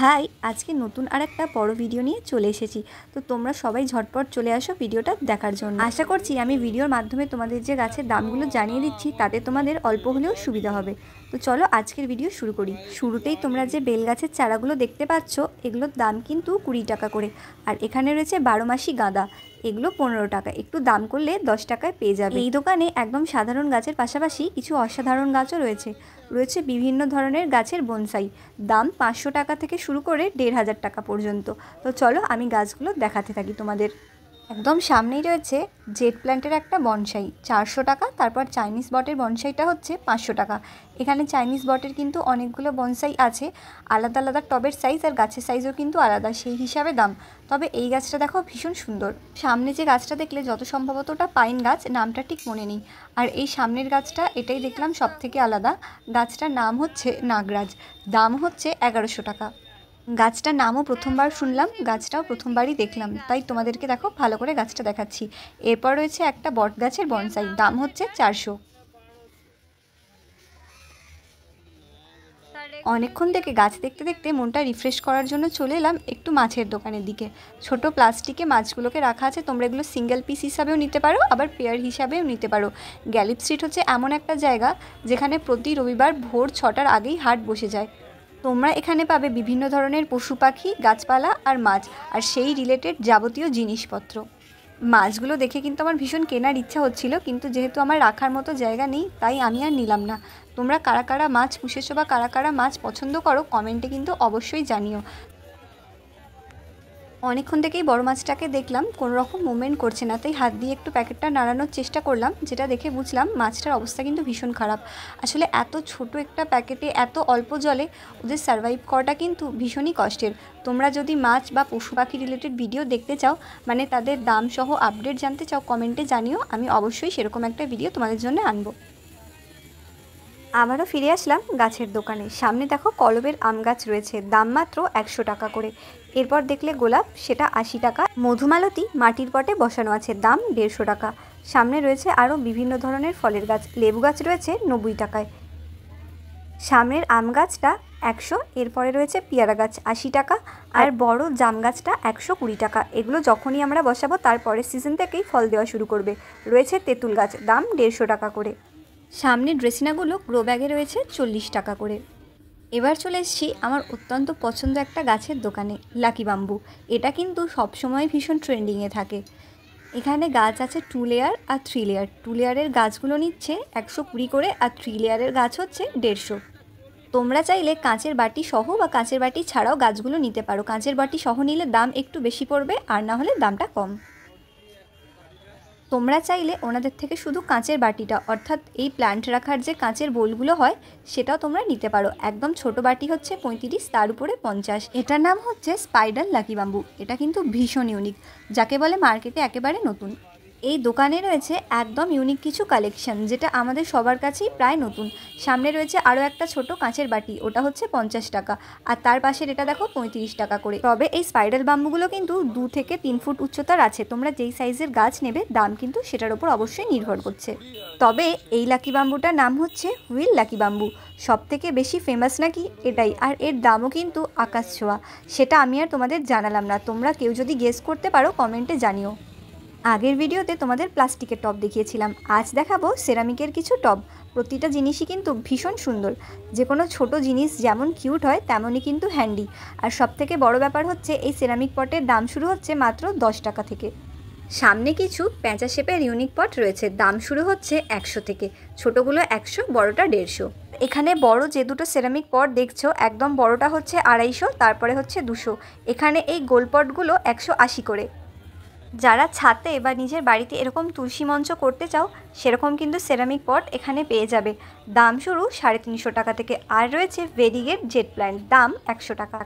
High, আজকে নতুন আরেকটা বড় ভিডিও নিয়ে চলে এসেছি। তো তোমরা সবাই ঝটপট চলে আসো ভিডিওটা দেখার জন্য। আশা করছি আমি ভিডিওর মাধ্যমে তোমাদের যে গাছের দামগুলো জানিয়ে দিচ্ছি তাতে তোমাদের অল্প হলেও সুবিধা হবে। তো চলো আজকের ভিডিও শুরু করি। শুরুতেই তোমরা যে বেল গাছের চারাগুলো দেখতে পাচ্ছ, এগুলোর দাম কিন্তু 20 টাকা করে। আর এখানে রয়েছে 12 মাসি গাঁদা, এগুলো 15 টাকা। একটু দাম করলে 10 টাকায় পেয়ে যাবে। এই দোকানে একদম সাধারণ গাছের পাশাপাশি কিছু অসাধারণ গাছও রয়েছে বিভিন্ন ধরনের গাছের বনসাই। দাম 500 টাকা থেকে শুরু করে 1500 টাকা পর্যন্ত। তো চলো আমি গাছগুলো দেখাতে থাকি তোমাদের। একদম সামনেই রয়েছে জেড প্ল্যান্টের একটা বনসাই, 400 টাকা। তারপর চাইনিজ বটের বনসাইটা হচ্ছে 500 টাকা। এখানে চাইনিজ বটের কিন্তু অনেকগুলো বনসাই আছে, আলাদা আলাদা টবের সাইজ আর গাছের সাইজও কিন্তু আলাদা, সেই হিসাবে দাম। তবে এই গাছটা দেখো ভীষণ সুন্দর। সামনে যে গাছটা দেখলে যত সম্ভবত ওটা পাইন গাছ, নামটা ঠিক মনে নেই। আর এই সামনের গাছটা, এটাই দেখলাম সব থেকে আলাদা। গাছটার নাম হচ্ছে নাগরাজ, দাম হচ্ছে 1100 টাকা। গাছটার নামও প্রথমবার শুনলাম, গাছটাও প্রথমবারই দেখলাম, তাই তোমাদেরকে দেখো ভালো করে গাছটা দেখাচ্ছি। এরপর রয়েছে একটা বট গাছের বনসাই, দাম হচ্ছে 400। অনেকক্ষণ থেকে গাছ দেখতে দেখতে মনটা রিফ্রেশ করার জন্য চলে এলাম একটু মাছের দোকানের দিকে। ছোট প্লাস্টিকে মাছগুলোকে রাখা আছে, তোমরা এগুলো সিঙ্গেল পিস হিসাবেও নিতে পারো, আবার পেয়ার হিসাবেও নিতে পারো। গ্যালিপ স্ট্রিট হচ্ছে এমন একটা জায়গা যেখানে প্রতি রবিবার ভোর 6টার আগেই হাট বসে যায়। তোমরা এখানে পাবে বিভিন্ন ধরনের পশু পাখি, গাছপালা আর মাছ, আর সেই রিলেটেড যাবতীয় জিনিসপত্র। মাছগুলো দেখে কিন্তু আমার ভীষণ কেনার ইচ্ছা হচ্ছিল, কিন্তু যেহেতু আমার রাখার মতো জায়গা নেই তাই আমি আর নিলাম না। তোমরা কারা কারা মাছ পুষেছো বা কারা কারা মাছ পছন্দ করো কমেন্টে কিন্তু অবশ্যই জানিও। অনেকক্ষণ থেকেই বড় মাছটাকে দেখলাম কোনো রকম মুভমেন্ট করছে না, তাই হাত দিয়ে একটু প্যাকেটটা নাড়ানোর চেষ্টা করলাম, যেটা দেখে বুঝলাম মাছটার অবস্থা কিন্তু ভীষণ খারাপ। আসলে এত ছোট একটা প্যাকেটে এত অল্প জলে ওদের সার্ভাইভ করাটা কিন্তু ভীষণই কষ্টের। তোমরা যদি মাছ বা পশু পাখি রিলেটেড ভিডিও দেখতে চাও, মানে তাদের দাম সহ আপডেট জানতে চাও, কমেন্টে জানিও, আমি অবশ্যই সেরকম একটা ভিডিও তোমাদের জন্য আনবো। আবারও ফিরে আসলাম গাছের দোকানে। সামনে দেখো কলমের আম গাছ রয়েছে, দাম মাত্র 100 টাকা করে। এরপর দেখলে গোলাপ, সেটা 80 টাকা। মধুমালতী মাটির পটে বসানো আছে, দাম 150 টাকা। সামনে রয়েছে আরও বিভিন্ন ধরনের ফলের গাছ, লেবু গাছ রয়েছে 90 টাকায়। সামনের আম গাছটা 100, এরপরে রয়েছে পেয়ারা গাছ 80 টাকা, আর বড় জাম গাছটা 120 টাকা। এগুলো যখনই আমরা বসাবো তারপরের সিজন থেকেই ফল দেওয়া শুরু করবে। রয়েছে তেঁতুল গাছ, দাম 150 টাকা করে। সামনে ড্রেসিনাগুলো গ্রো ব্যাগে রয়েছে 40 টাকা করে। এবার চলে এসেছি আমার অত্যন্ত পছন্দ একটা গাছের দোকানে, লাকি বাম্বু। এটা কিন্তু সবসময় ভীষণ ট্রেন্ডিংয়ে থাকে। এখানে গাছ আছে 2 লেয়ার আর 3 লেয়ার। 2 লেয়ারের গাছগুলো নিচ্ছে 120 করে, আর 3 লেয়ারের গাছ হচ্ছে 150। তোমরা চাইলে কাঁচের বাটি সহ বা কাঁচের বাটি ছাড়াও গাছগুলো নিতে পারো। কাঁচের বাটি সহ নিলে দাম একটু বেশি পড়বে, আর না হলে দামটা কম। তোমরা চাইলে ওনাদের থেকে শুধু কাঁচের বাটিটা, অর্থাৎ এই প্ল্যান্ট রাখার যে কাঁচের বোলগুলো হয় সেটাও তোমরা নিতে পারো। একদম ছোট বাটি হচ্ছে 35, তার উপরে 50। এটার নাম হচ্ছে স্পাইডার লাকি বাম্বু। এটা কিন্তু ভীষণ ইউনিক, যাকে বলে মার্কেটে একেবারে নতুন। এই দোকানে রয়েছে একদম ইউনিক কিছু কালেকশন, যেটা আমাদের সবার কাছেই প্রায় নতুন। সামনে রয়েছে আরও একটা ছোট কাঁচের বাটি, ওটা হচ্ছে 50 টাকা। আর তার পাশের এটা দেখো 35 টাকা করে। তবে এই স্পাইডার বাম্বুগুলো কিন্তু 2 থেকে 3 ফুট উচ্চতার আছে। তোমরা যেই সাইজের গাছ নেবে দাম কিন্তু সেটার উপর অবশ্যই নির্ভর করছে। তবে এই লাকি বাম্বুটার নাম হচ্ছে হুইল লাকি বাম্বু। সব থেকে বেশি ফেমাস নাকি এটাই, আর এর দামও কিন্তু আকাশ ছোঁয়া। সেটা আমি আর তোমাদের জানালাম না, তোমরা কেউ যদি গেস করতে পারো কমেন্টে জানিও। আগের ভিডিওতে তোমাদের প্লাস্টিকের টব দেখিয়েছিলাম, আজ দেখাবো সেরামিকের কিছু টব। প্রতিটা জিনিসই কিন্তু ভীষণ সুন্দর। যে কোনো ছোট জিনিস যেমন কিউট হয় তেমনই কিন্তু হ্যান্ডি। আর সবথেকে বড় ব্যাপার হচ্ছে এই সেরামিক পটের দাম শুরু হচ্ছে মাত্র 10 টাকা থেকে। সামনে কিছু পেঁচা শেপের ইউনিক পট রয়েছে, দাম শুরু হচ্ছে 100 থেকে। ছোটোগুলো 100, বড়টা 150। এখানে বড় যে দুটো সেরামিক পট দেখছো, একদম বড়টা হচ্ছে 250, তারপরে হচ্ছে 200। এখানে এই গোল পটগুলো 180 করে। যারা ছাদে বা নিজের বাড়িতে এরকম তুলসী মঞ্চ করতে চাও, সেরকম কিন্তু সেরামিক পট এখানে পেয়ে যাবে। দাম শুরু 350 টাকা থেকে। আর রয়েছে ভেরিগেট জেট প্ল্যান্ট, দাম 100 টাকা।